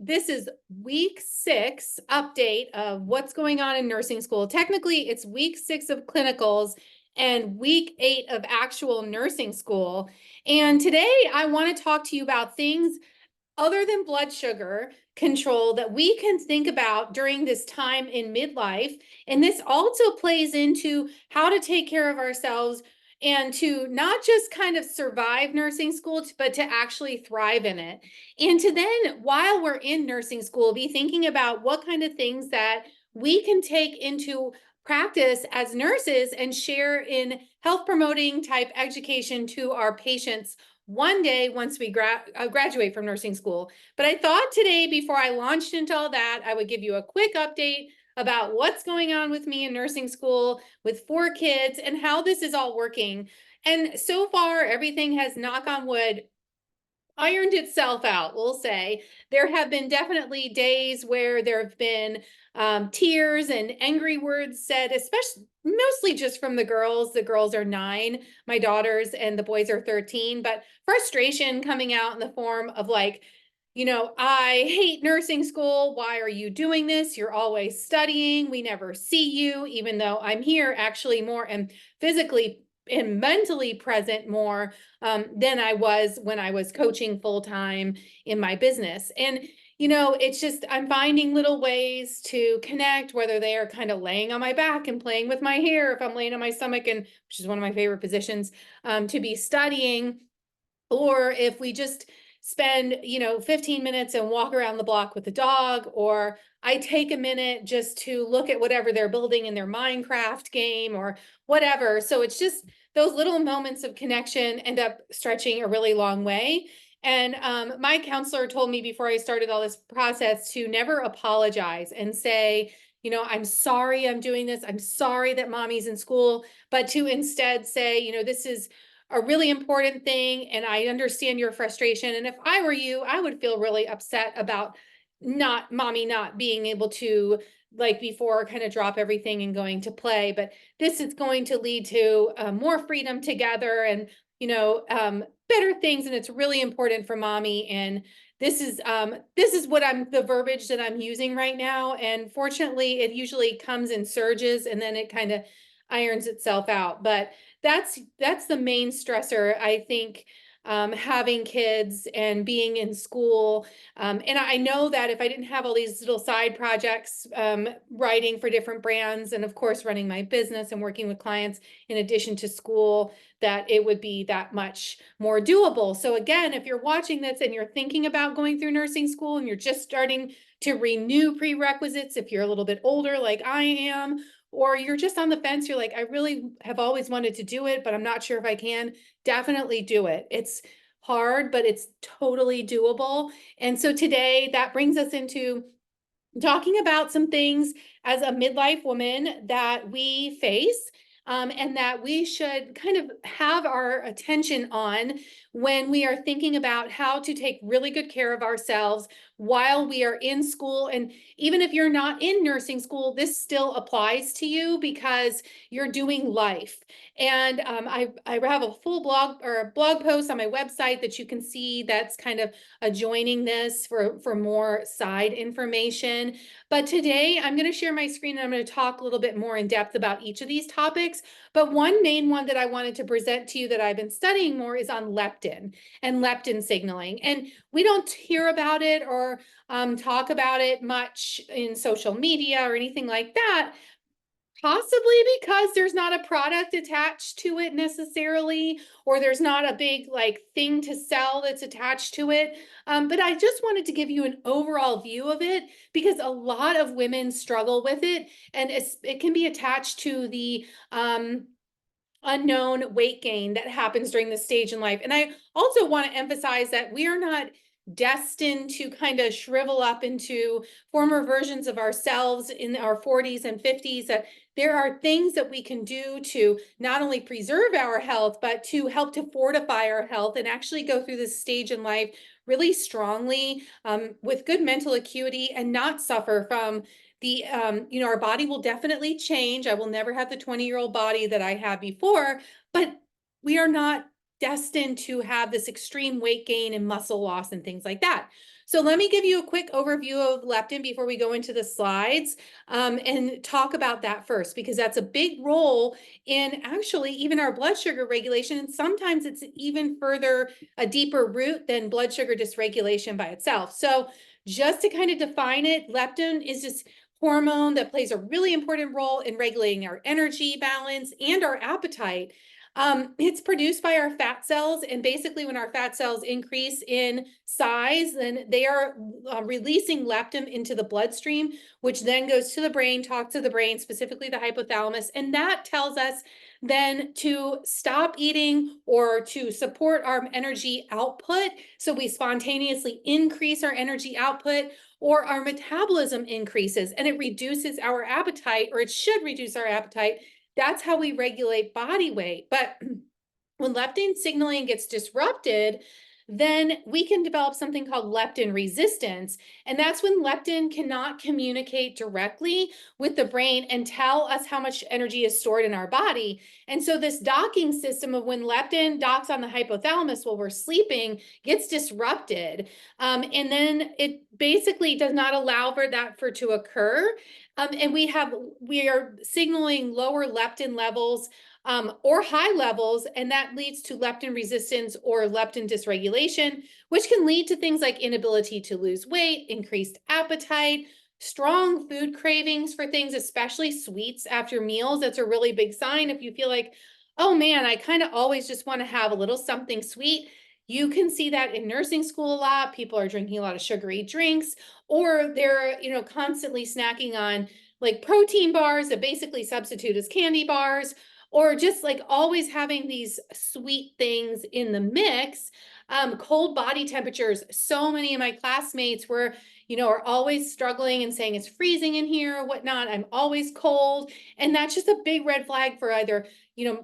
this is week 6 update of what's going on in nursing school. Technically, it's week 6 of clinicals and week 8 of actual nursing school. And today I want to talk to you about things other than blood sugar control that we can think about during this time in midlife. And this also plays into how to take care of ourselves and to not just kind of survive nursing school, but to actually thrive in it. And to then, while we're in nursing school, be thinking about what kind of things that we can take into practice as nurses and share in health promoting type education to our patients one day once we graduate from nursing school. But I thought today, before I launched into all that, I would give you a quick update about what's going on with me in nursing school with 4 kids and how this is all working. And so far, everything has, knock on wood, ironed itself out, we'll say. There have been definitely days where there have been tears and angry words said, especially mostly just from the girls. The girls are 9, my daughters, and the boys are 13, but frustration coming out in the form of like, I hate nursing school. Why are you doing this? You're always studying. We never see you, even though I'm here actually more and physically and mentally present more than I was when I was coaching full time in my business. And, it's just, I'm finding little ways to connect, whether they are kind of laying on my back and playing with my hair, if I'm laying on my stomach, and which is one of my favorite positions, to be studying, or if we just spend 15 minutes and walk around the block with the dog, or I take a minute just to look at whatever they're building in their Minecraft game or whatever. So it's just those little moments of connection end up stretching a really long way. And my counselor told me before I started all this process to never apologize and say, I'm sorry I'm doing this. I'm sorry that mommy's in school, but to instead say, this is a really important thing, and I understand your frustration. And if I were you, I would feel really upset about mommy not being able to, like before, kind of drop everything and going to play. But this is going to lead to more freedom together and better things, and it's really important for mommy. And this is what the verbiage that I'm using right now. And fortunately, it usually comes in surges, and then it kind of irons itself out. But that's the main stressor, I think, having kids and being in school. And I know that if I didn't have all these little side projects, writing for different brands, and of course running my business and working with clients in addition to school, that it would be that much more doable. So again, if you're watching this and you're thinking about going through nursing school and you're just starting to renew prerequisites, if you're a little bit older like I am, or you're just on the fence, you're like, I really have always wanted to do it, but I'm not sure if I can, definitely do it. It's hard, but it's totally doable. And so today that brings us into talking about some things as a midlife woman that we face, and that we should kind of have our attention on when we are thinking about how to take really good care of ourselves while we are in school. And even if you're not in nursing school, this still applies to you because you're doing life. And I have a full blog or a blog post on my website that you can see that's kind of adjoining this for more side information. But today I'm going to share my screen and I'm going to talk a little bit more in depth about each of these topics. But one main one that I wanted to present to you that I've been studying more is on leptin and leptin signaling. And we don't hear about it or talk about it much in social media or anything like that. Possibly because there's not a product attached to it necessarily, or there's not a big thing to sell that's attached to it. But I just wanted to give you an overall view of it because a lot of women struggle with it, and it can be attached to the unknown weight gain that happens during this stage in life. And I also want to emphasize that we are not destined to kind of shrivel up into former versions of ourselves in our 40s and 50s, that there are things that we can do to not only preserve our health, but to help to fortify our health and actually go through this stage in life really strongly, with good mental acuity, and not suffer from the, our body will definitely change. I will never have the 20-year-old body that I had before, but we are not destined to have this extreme weight gain and muscle loss and things like that. So let me give you a quick overview of leptin before we go into the slides, and talk about that first, because that's a big role in actually even our blood sugar regulation. And sometimes it's even further a deeper root than blood sugar dysregulation by itself. So just to kind of define it, leptin is this hormone that plays a really important role in regulating our energy balance and our appetite. It's produced by our fat cells, and basically when our fat cells increase in size, then they are releasing leptin into the bloodstream, which then goes to the brain, talks to the brain, specifically the hypothalamus, and that tells us then to stop eating or to support our energy output. So we spontaneously increase our energy output, or our metabolism increases and it reduces our appetite, or it should reduce our appetite. That's how we regulate body weight. But when leptin signaling gets disrupted, then we can develop something called leptin resistance. And that's when leptin cannot communicate directly with the brain and tell us how much energy is stored in our body. And so this docking system of when leptin docks on the hypothalamus while we're sleeping gets disrupted. And then it basically does not allow for that to occur. And we are signaling lower leptin levels, or high levels, and that leads to leptin resistance or leptin dysregulation, which can lead to things like inability to lose weight, increased appetite, strong food cravings for things, especially sweets after meals. That's a really big sign. If you feel like, oh man, I kind of always just want to have a little something sweet, you can see that in nursing school a lot. People are drinking a lot of sugary drinks, or they're, constantly snacking on like protein bars that basically substitute as candy bars, or just like always having these sweet things in the mix. Cold body temperatures. So many of my classmates are always struggling and saying it's freezing in here or whatnot. I'm always cold. And that's just a big red flag for either,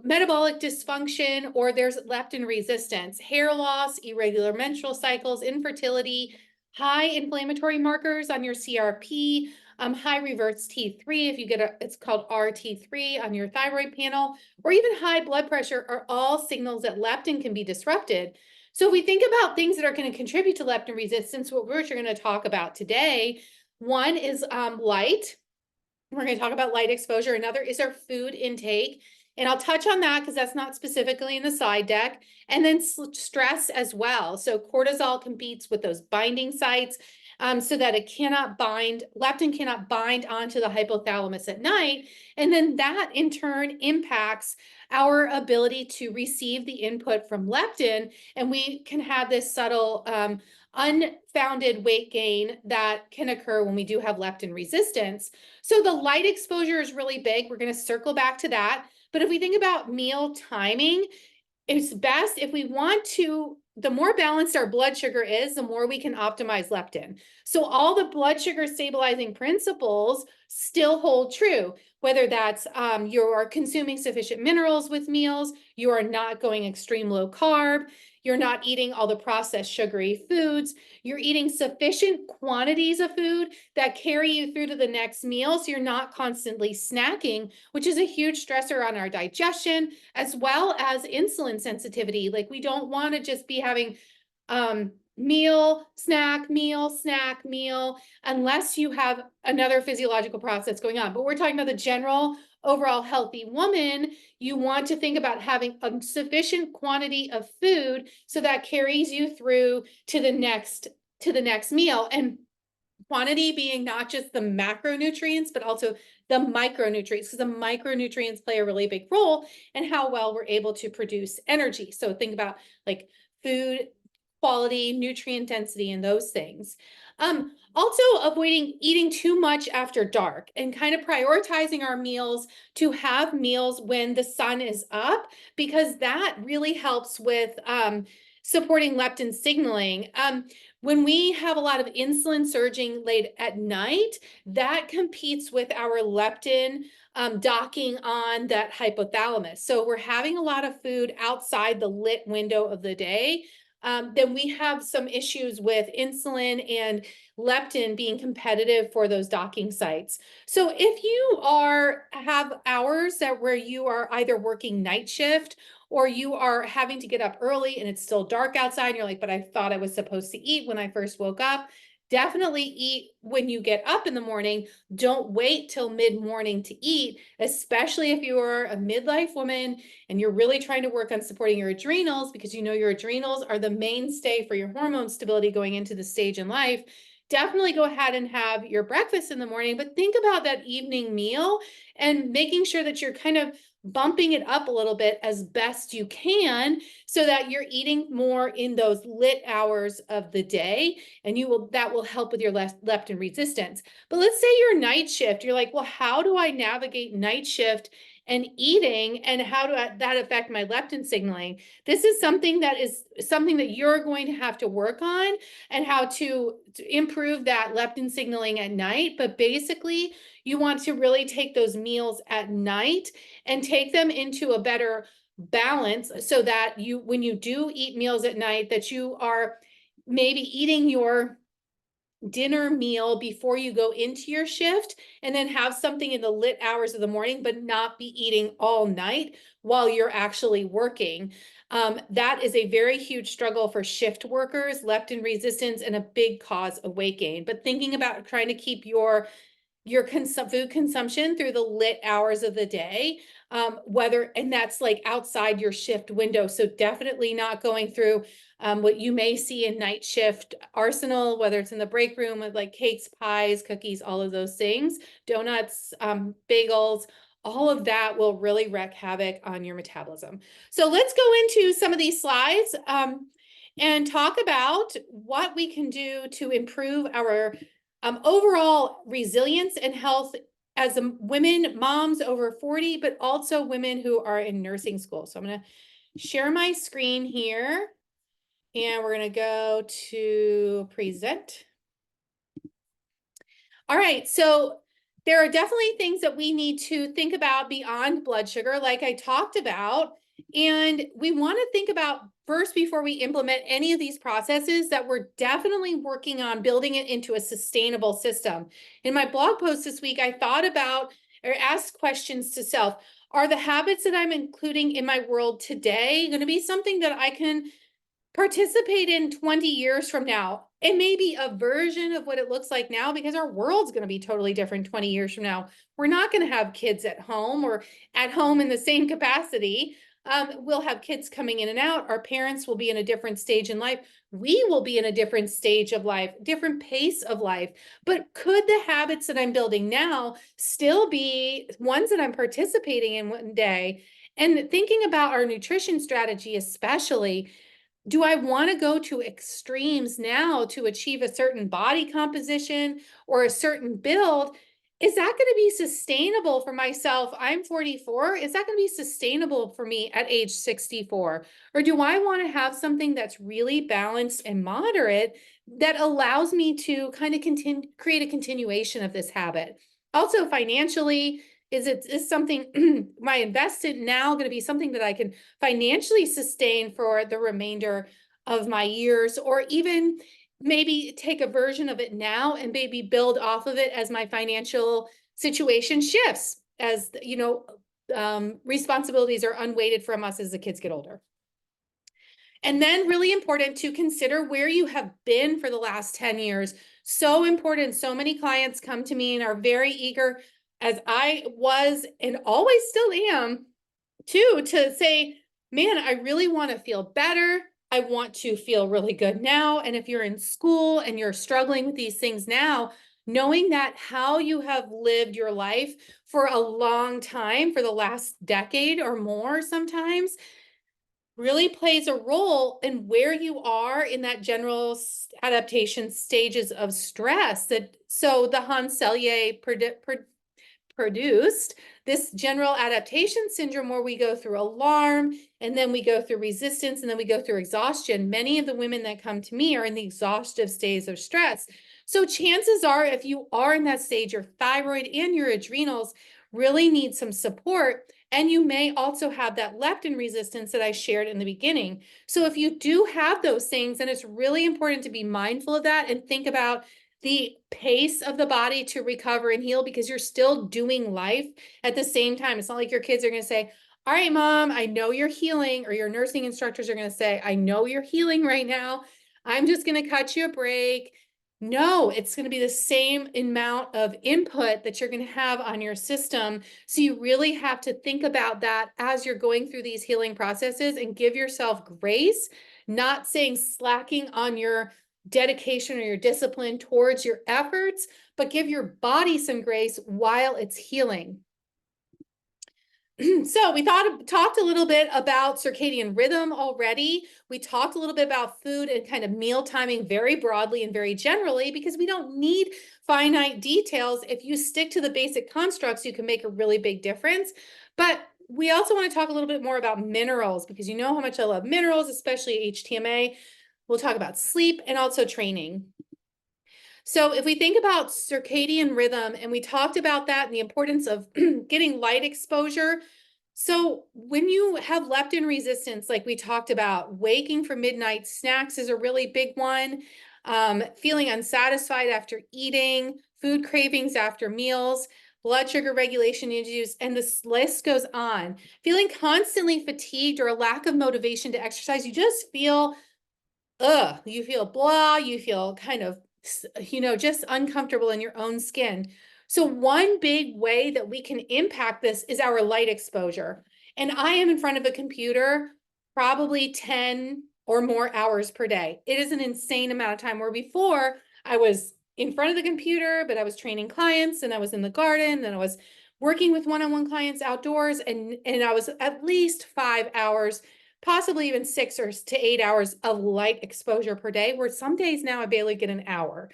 metabolic dysfunction, or there's leptin resistance, hair loss, irregular menstrual cycles, infertility, high inflammatory markers on your CRP, high reverse T3, if you get it's called RT3 on your thyroid panel, or even high blood pressure are all signals that leptin can be disrupted. So if we think about things that are going to contribute to leptin resistance, what we're going to talk about today, one is light. We're going to talk about light exposure. Another is our food intake. And I'll touch on that because that's not specifically in the slide deck. And then stress as well. So cortisol competes with those binding sites, so that leptin cannot bind onto the hypothalamus at night. And then that in turn impacts our ability to receive the input from leptin. And we can have this subtle, unfounded weight gain that can occur when we do have leptin resistance. So the light exposure is really big. We're going to circle back to that. But if we think about meal timing, it's best if we want to, the more balanced our blood sugar is, the more we can optimize leptin. So all the blood sugar stabilizing principles still hold true, whether that's you are consuming sufficient minerals with meals, you are not going extreme low carb, you're not eating all the processed sugary foods, you're eating sufficient quantities of food that carry you through to the next meal, so you're not constantly snacking, which is a huge stressor on our digestion, as well as insulin sensitivity. Like we don't want to just be having meal, snack, meal, unless you have another physiological process going on. But we're talking about the general overall healthy woman. You want to think about having a sufficient quantity of food so that carries you through to the next meal. And quantity being not just the macronutrients, but also the micronutrients, because the micronutrients play a really big role in how well we're able to produce energy. So think about like food quality, nutrient density, and those things. Also avoiding eating too much after dark and kind of prioritizing our meals to have meals when the sun is up, because that really helps with supporting leptin signaling. When we have a lot of insulin surging late at night, that competes with our leptin docking on that hypothalamus. So we're having a lot of food outside the lit window of the day. Then we have some issues with insulin and leptin being competitive for those docking sites. So if you have hours where you are either working night shift or you are having to get up early and it's still dark outside, and you're like, but I thought I was supposed to eat when I first woke up. Definitely eat when you get up in the morning. Don't wait till mid-morning to eat, especially if you are a midlife woman and you're really trying to work on supporting your adrenals, because you know your adrenals are the mainstay for your hormone stability going into the stage in life. Definitely go ahead and have your breakfast in the morning, but think about that evening meal and making sure that you're kind of bumping it up a little bit as best you can, so that you're eating more in those lit hours of the day, and that will help with your leptin resistance. But let's say you're night shift. You're like, well, how do I navigate night shift and eating, and how do that affect my leptin signaling? This is something that you're going to have to work on, and how to improve that leptin signaling at night. But basically, you want to really take those meals at night and take them into a better balance, so that when you do eat meals at night, that you are maybe eating your dinner meal before you go into your shift, and then have something in the lit hours of the morning, but not be eating all night while you're actually working. That is a very huge struggle for shift workers, leptin resistance, and a big cause of weight gain. But thinking about trying to keep your food consumption through the lit hours of the day, and that's like outside your shift window. So definitely not going through what you may see in night shift arsenal, whether it's in the break room with like cakes, pies, cookies, all of those things, donuts, bagels. All of that will really wreak havoc on your metabolism. So let's go into some of these slides and talk about what we can do to improve our overall resilience and health as women, moms over 40, but also women who are in nursing school. So I'm going to share my screen here, and we're going to go to present. All right, so there are definitely things that we need to think about beyond blood sugar, like I talked about. And we want to think about first, before we implement any of these processes, that we're definitely working on building it into a sustainable system. In my blog post this week, I thought about or asked questions to self. Are the habits that I'm including in my world today going to be something that I can participate in 20 years from now? It may be a version of what it looks like now, because our world's going to be totally different 20 years from now. We're not going to have kids at home or at home in the same capacity. We'll have kids coming in and out. Our parents will be in a different stage in life. We will be in a different stage of life, different pace of life. But could the habits that I'm building now still be ones that I'm participating in one day? And thinking about our nutrition strategy, especially, do I want to go to extremes now to achieve a certain body composition or a certain build? Is that going to be sustainable for myself? I'm 44. Is that going to be sustainable for me at age 64? Or do I want to have something that's really balanced and moderate that allows me to kind of create a continuation of this habit? Also, financially, is something my invested now going to be something that I can financially sustain for the remainder of my years, or even maybe take a version of it now and maybe build off of it as my financial situation shifts, as responsibilities are unweighted from us as the kids get older. And then really important to consider where you have been for the last 10 years. So important. So many clients come to me and are very eager, as I was and always still am too, to say, man, I really want to feel better. I want to feel really good now. And if you're in school and you're struggling with these things now, knowing that how you have lived your life for a long time, for the last decade or more sometimes, really plays a role in where you are in that general adaptation stages of stress. So the Hans Selye produced this general adaptation syndrome, where we go through alarm, and then we go through resistance, and then we go through exhaustion. Many of the women that come to me are in the exhaustive stage of stress. So chances are, if you are in that stage, your thyroid and your adrenals really need some support. And you may also have that leptin resistance that I shared in the beginning. So if you do have those things, then it's really important to be mindful of that and think about the pace of the body to recover and heal, because you're still doing life at the same time. It's not like your kids are going to say, All right, mom, I know you're healing, or your nursing instructors are going to say, I know you're healing right now. I'm just going to cut you a break. No, it's going to be the same amount of input that you're going to have on your system. So you really have to think about that as you're going through these healing processes and give yourself grace, not saying slacking on your dedication or your discipline towards your efforts, but give your body some grace while it's healing. So we talked a little bit about circadian rhythm already. We talked a little bit about food and kind of meal timing very broadly and very generally, because we don't need finite details. If you stick to the basic constructs, you can make a really big difference. But we also want to talk a little bit more about minerals, because you know how much I love minerals, especially HTMA. We'll talk about sleep and also training. So if we think about circadian rhythm, and we talked about that and the importance of getting light exposure. So when you have leptin resistance, like we talked about, waking for midnight snacks is a really big one. Feeling unsatisfied after eating, food cravings after meals, blood sugar regulation issues, and this list goes on. Feeling constantly fatigued or a lack of motivation to exercise, you just feel you feel blah, you feel kind of, just uncomfortable in your own skin. So one big way that we can impact this is our light exposure. And I am in front of a computer probably 10 or more hours per day. It is an insane amount of time, where before I was in front of the computer, but I was training clients, and I was in the garden, and I was working with one-on-one clients outdoors, and I was at least 5 hours, possibly even 6 to 8 hours of light exposure per day, where some days now I barely get an hour.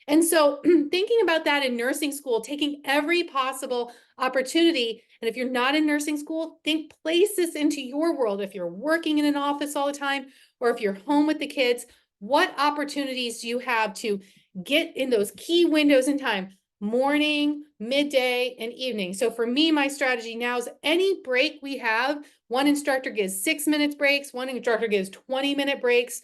And so thinking about that in nursing school, taking every possible opportunity. And if you're not in nursing school, place this into your world. If you're working in an office all the time, or if you're home with the kids, what opportunities do you have to get in those key windows in time? Morning, midday, and evening. So for me, my strategy now is any break we have, one instructor gives 6 minutes breaks, one instructor gives 20-minute breaks.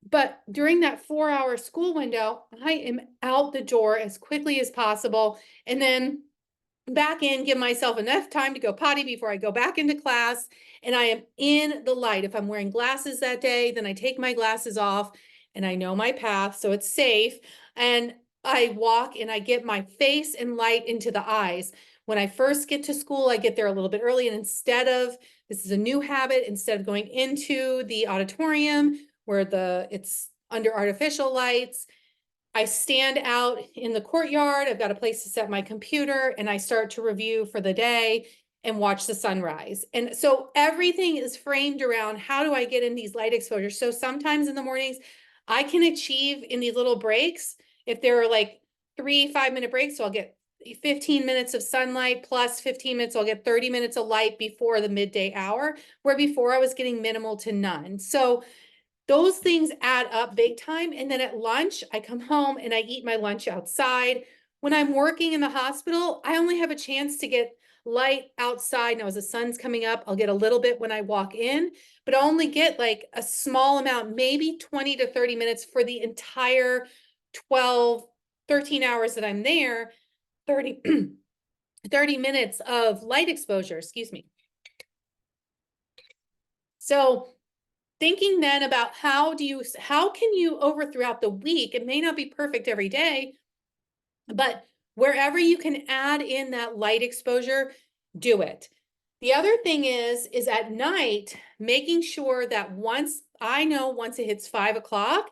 But during that 4-hour school window, I am out the door as quickly as possible, and then back in, give myself enough time to go potty before I go back into class. And I am in the light. If I'm wearing glasses that day, then I take my glasses off, and I know my path, so it's safe. And I walk and I get my face and light into the eyes. When I first get to school, I get there a little bit early. And this is a new habit, instead of going into the auditorium where it's under artificial lights, I stand out in the courtyard. I've got a place to set my computer, and I start to review for the day and watch the sunrise. And so everything is framed around, how do I get in these light exposures? So sometimes in the mornings, I can achieve in these little breaks, if there are like 3 5-minute breaks, so I'll get 15 minutes of sunlight plus 15 minutes, I'll get 30 minutes of light before the midday hour, where before I was getting minimal to none. So those things add up big time. And then at lunch, I come home and I eat my lunch outside. When I'm working in the hospital, I only have a chance to get light outside. Now, as the sun's coming up, I'll get a little bit when I walk in, but I only get like a small amount, maybe 20 to 30 minutes for the entire 12, 13 hours that I'm there, 30, 30 minutes of light exposure, excuse me. So thinking then about how can you throughout the week, it may not be perfect every day, but wherever you can add in that light exposure, do it. The other thing is at night, making sure that once it hits 5 o'clock,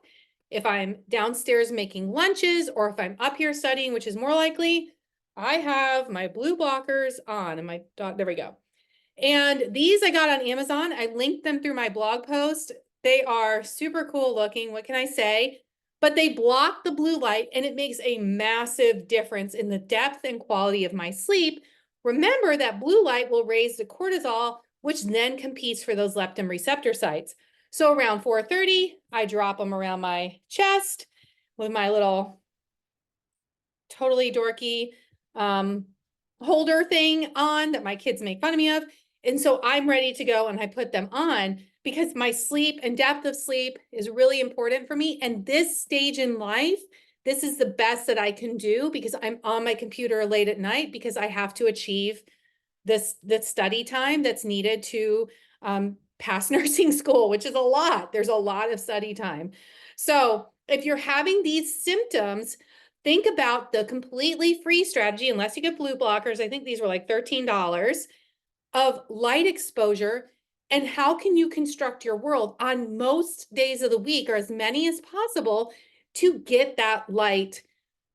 if I'm downstairs making lunches, or if I'm up here studying, which is more likely, I have my blue blockers on, and my dog, there we go. And these I got on Amazon. I linked them through my blog post. They are super cool looking. What can I say? But they block the blue light, and it makes a massive difference in the depth and quality of my sleep. Remember that blue light will raise the cortisol, which then competes for those leptin receptor sites. So around 4:30, I drop them around my chest with my little totally dorky holder thing on that my kids make fun of me of. And so I'm ready to go, and I put them on because my sleep and depth of sleep is really important for me. And this stage in life, this is the best that I can do, because I'm on my computer late at night, because I have to achieve this study time that's needed to pass nursing school, which is a lot. There's a lot of study time. So if you're having these symptoms, think about the completely free strategy, unless you get blue blockers. I think these were like $13 of light exposure. And how can you construct your world on most days of the week, or as many as possible, to get that light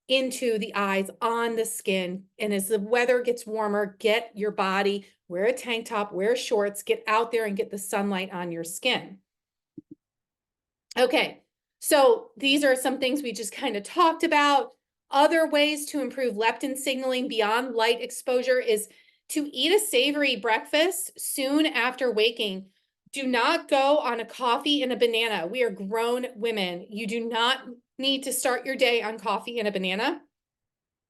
into the eyes, on the skin. And as the weather gets warmer, get your body, wear a tank top, wear shorts, get out there and get the sunlight on your skin. Okay, so these are some things we just kind of talked about. Other ways to improve leptin signaling beyond light exposure is to eat a savory breakfast soon after waking. Do not go on a coffee and a banana. We are grown women. You do not need to start your day on coffee and a banana.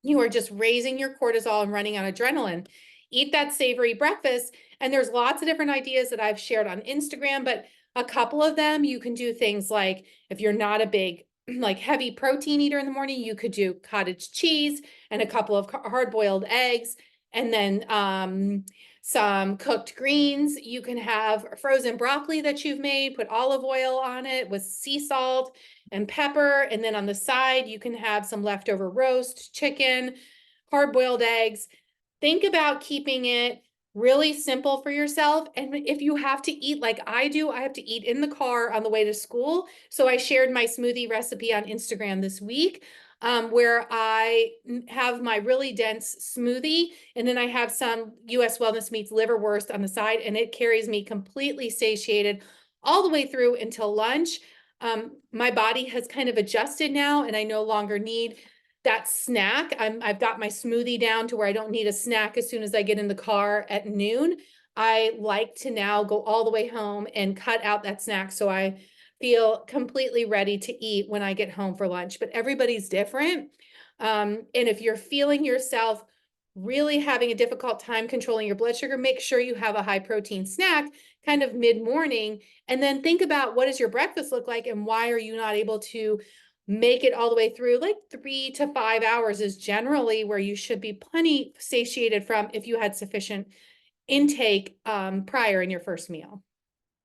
You are just raising your cortisol and running on adrenaline. Eat that savory breakfast. And there's lots of different ideas that I've shared on Instagram, but a couple of them, you can do things like, if you're not a big, like heavy protein eater in the morning, you could do cottage cheese and a couple of hard-boiled eggs, and then some cooked greens. You can have frozen broccoli that you've made, put olive oil on it with sea salt and pepper. And then on the side, you can have some leftover roast chicken, hard-boiled eggs. Think about keeping it really simple for yourself. And if you have to eat like I do, I have to eat in the car on the way to school. So I shared my smoothie recipe on Instagram this week, where I have my really dense smoothie, and then I have some US Wellness Meats liverwurst on the side, and it carries me completely satiated all the way through until lunch. My body has kind of adjusted now, and I no longer need that snack. I've got my smoothie down to where I don't need a snack as soon as I get in the car at noon. I like to now go all the way home and cut out that snack so I feel completely ready to eat when I get home for lunch. But everybody's different. And if you're feeling yourself really having a difficult time controlling your blood sugar, make sure you have a high protein snack kind of mid-morning. And then think about, what does your breakfast look like, and why are you not able to make it all the way through? Like 3 to 5 hours is generally where you should be plenty satiated from, if you had sufficient intake prior in your first meal.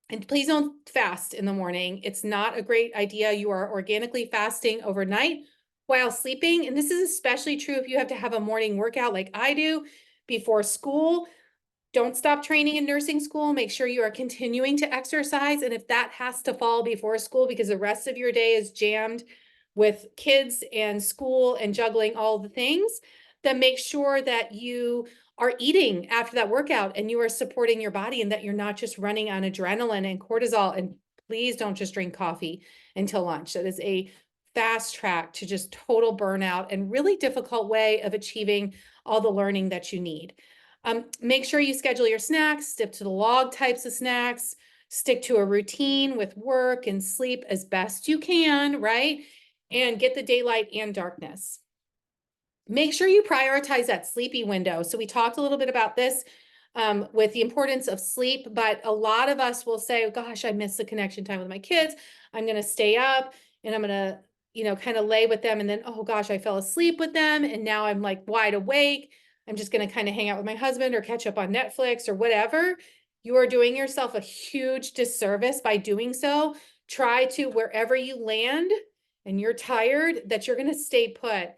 And please don't fast in the morning. It's not a great idea. You are organically fasting overnight while sleeping. And this is especially true if you have to have a morning workout like I do before school. Don't stop training in nursing school. Make sure you are continuing to exercise. And if that has to fall before school because the rest of your day is jammed with kids and school and juggling all the things, then make sure that you are eating after that workout and you are supporting your body, and that you're not just running on adrenaline and cortisol. And please don't just drink coffee until lunch. That is a fast track to just total burnout and really difficult way of achieving all the learning that you need. Make sure you schedule your snacks, stick to the log types of snacks, stick to a routine with work and sleep as best you can, right? And get the daylight and darkness. Make sure you prioritize that sleepy window. So we talked a little bit about this with the importance of sleep, but a lot of us will say, oh, gosh, I miss the connection time with my kids. I'm going to stay up and I'm going to, kind of lay with them. And then, oh gosh, I fell asleep with them. And now I'm like wide awake. I'm just going to kind of hang out with my husband or catch up on Netflix or whatever. You are doing yourself a huge disservice by doing so. Try to, wherever you land and you're tired, that you're going to stay put.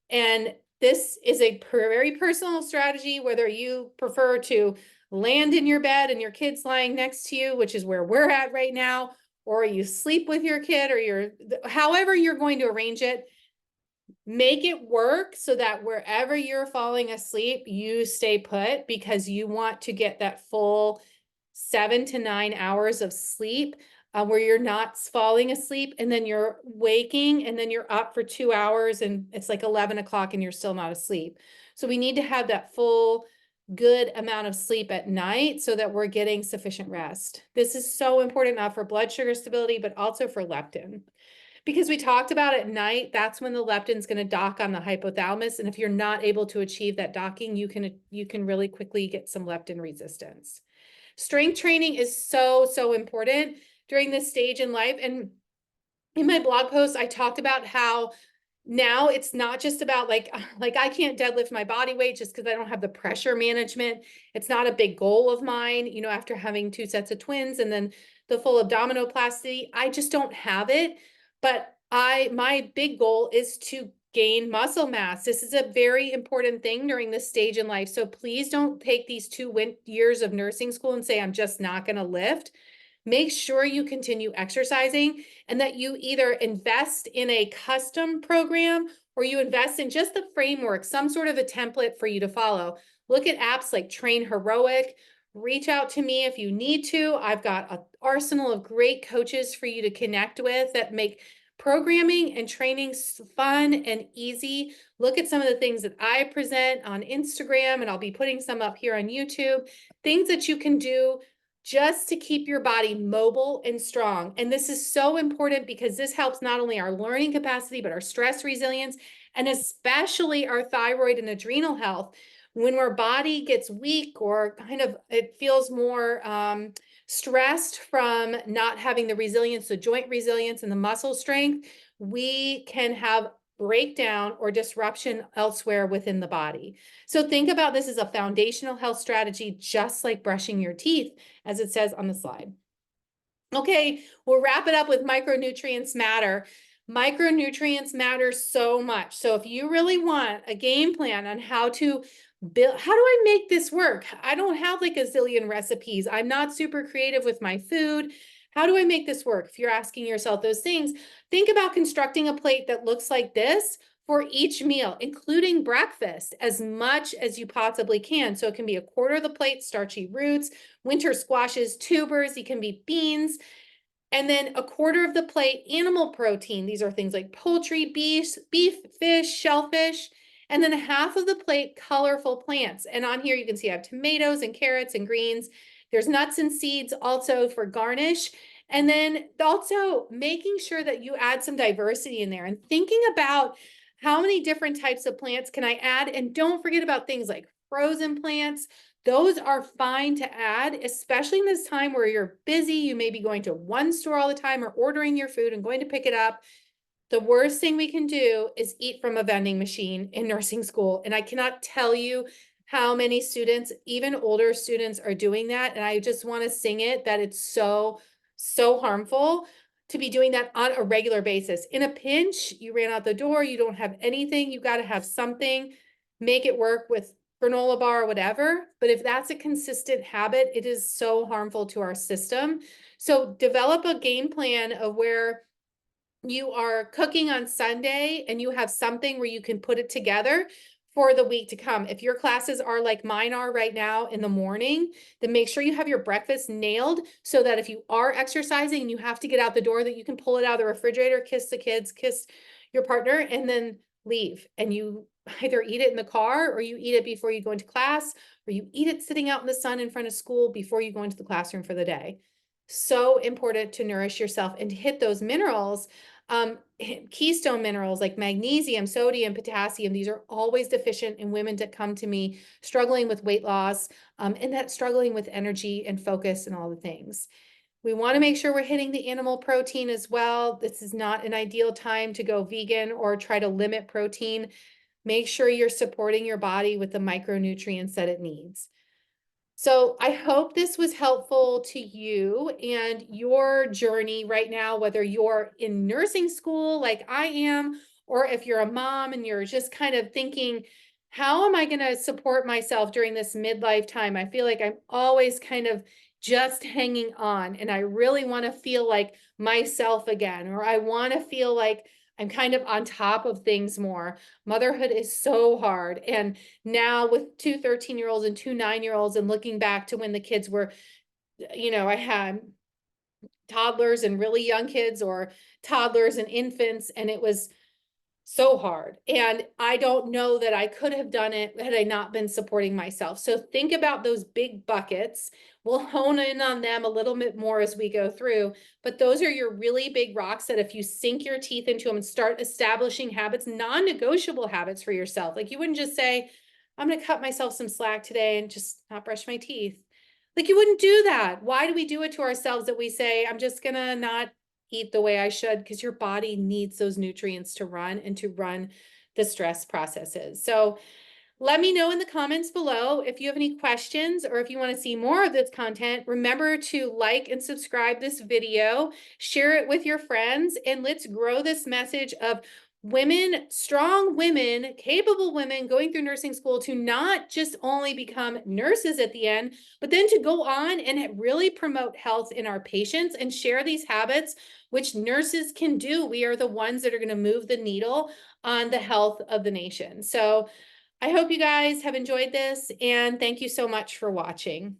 And this is a very personal strategy, whether you prefer to land in your bed and your kid's lying next to you, which is where we're at right now, or you sleep with your kid, or however you're going to arrange it. Make it work so that wherever you're falling asleep, you stay put, because you want to get that full 7 to 9 hours of sleep where you're not falling asleep and then you're waking and then you're up for 2 hours and it's like 11 o'clock and you're still not asleep. So we need to have that full good amount of sleep at night so that we're getting sufficient rest. This is so important, not for blood sugar stability, but also for leptin. Because we talked about at night, that's when the leptin is going to dock on the hypothalamus. And if you're not able to achieve that docking, you can really quickly get some leptin resistance. Strength training is so, so important during this stage in life. And in my blog post, I talked about how Now it's not just about like I can't deadlift my body weight just because I don't have the pressure management. It's not a big goal of mine, you know, after having 2 sets of twins and then the full abdominoplasty. I just don't have it. But my big goal is to gain muscle mass. This is a very important thing during this stage in life. So please don't take these 2 years of nursing school and say, I'm just not going to lift. Make sure you continue exercising and that you either invest in a custom program or you invest in just the framework, some sort of a template for you to follow. Look at apps like Train Heroic. Reach out to me if you need to. I've got an arsenal of great coaches for you to connect with that make programming and training fun and easy. Look at some of the things that I present on Instagram, and I'll be putting some up here on YouTube. Things that you can do just to keep your body mobile and strong. And this is so important because this helps not only our learning capacity, but our stress resilience, and especially our thyroid and adrenal health. When our body gets weak or kind of it feels more stressed from not having the resilience, the joint resilience and the muscle strength, we can have breakdown or disruption elsewhere within the body. So think about this as a foundational health strategy, just like brushing your teeth, as it says on the slide. Okay, we'll wrap it up with micronutrients matter. Micronutrients matter so much. So if you really want a game plan on how to build, how do I make this work? I don't have like a zillion recipes. I'm not super creative with my food. How do I make this work? If you're asking yourself those things, think about constructing a plate that looks like this for each meal, including breakfast, as much as you possibly can. So it can be a quarter of the plate, starchy roots, winter squashes, tubers, it can be beans, and then a quarter of the plate, animal protein. These are things like poultry, beef, fish, shellfish, and then half of the plate, colorful plants. And on here you can see I have tomatoes and carrots and greens. There's nuts and seeds also for garnish. And then also making sure that you add some diversity in there and thinking about how many different types of plants can I add? And don't forget about things like frozen plants. Those are fine to add, especially in this time where you're busy. You may be going to one store all the time or ordering your food and going to pick it up. The worst thing we can do is eat from a vending machine in nursing school. And I cannot tell you how many students, even older students, are doing that. And I just want to sing it that it's so, so harmful to be doing that on a regular basis. In a pinch, you ran out the door, you don't have anything, you got to have something, make it work with granola bar or whatever. But if that's a consistent habit, it is so harmful to our system. So develop a game plan of where you are cooking on Sunday and you have something where you can put it together for the week to come. If your classes are like mine are right now in the morning, then make sure you have your breakfast nailed so that if you are exercising and you have to get out the door, that you can pull it out of the refrigerator, kiss the kids, kiss your partner, and then leave. And you either eat it in the car or you eat it before you go into class, or you eat it sitting out in the sun in front of school before you go into the classroom for the day. So important to nourish yourself and to hit those minerals. Keystone minerals like magnesium, sodium, potassium, these are always deficient in women that come to me struggling with weight loss, and that struggling with energy and focus and all the things. We want to make sure we're hitting the animal protein as well. This is not an ideal time to go vegan or try to limit protein. Make sure you're supporting your body with the micronutrients that it needs. So I hope this was helpful to you and your journey right now, whether you're in nursing school like I am, or if you're a mom and you're just kind of thinking, how am I going to support myself during this midlife time? I feel like I'm always kind of just hanging on, and I really want to feel like myself again, or I want to feel like I'm kind of on top of things more. Motherhood is so hard. And now with 2 13-year-olds and 2 9-year-olds, and looking back to when the kids were, I had toddlers and really young kids, or toddlers and infants, and it was so hard. And I don't know that I could have done it had I not been supporting myself. So think about those big buckets. We'll hone in on them a little bit more as we go through, but those are your really big rocks that if you sink your teeth into them and start establishing habits, non-negotiable habits for yourself, like you wouldn't just say, I'm going to cut myself some slack today and just not brush my teeth. Like you wouldn't do that. Why do we do it to ourselves that we say, I'm just going to not eat the way I should, because your body needs those nutrients to run and to run the stress processes. So let me know in the comments below if you have any questions or if you want to see more of this content. Remember to like and subscribe this video, share it with your friends, and let's grow this message of women, strong women, capable women going through nursing school to not just only become nurses at the end, but then to go on and really promote health in our patients and share these habits, which nurses can do. We are the ones that are going to move the needle on the health of the nation. So I hope you guys have enjoyed this, and thank you so much for watching.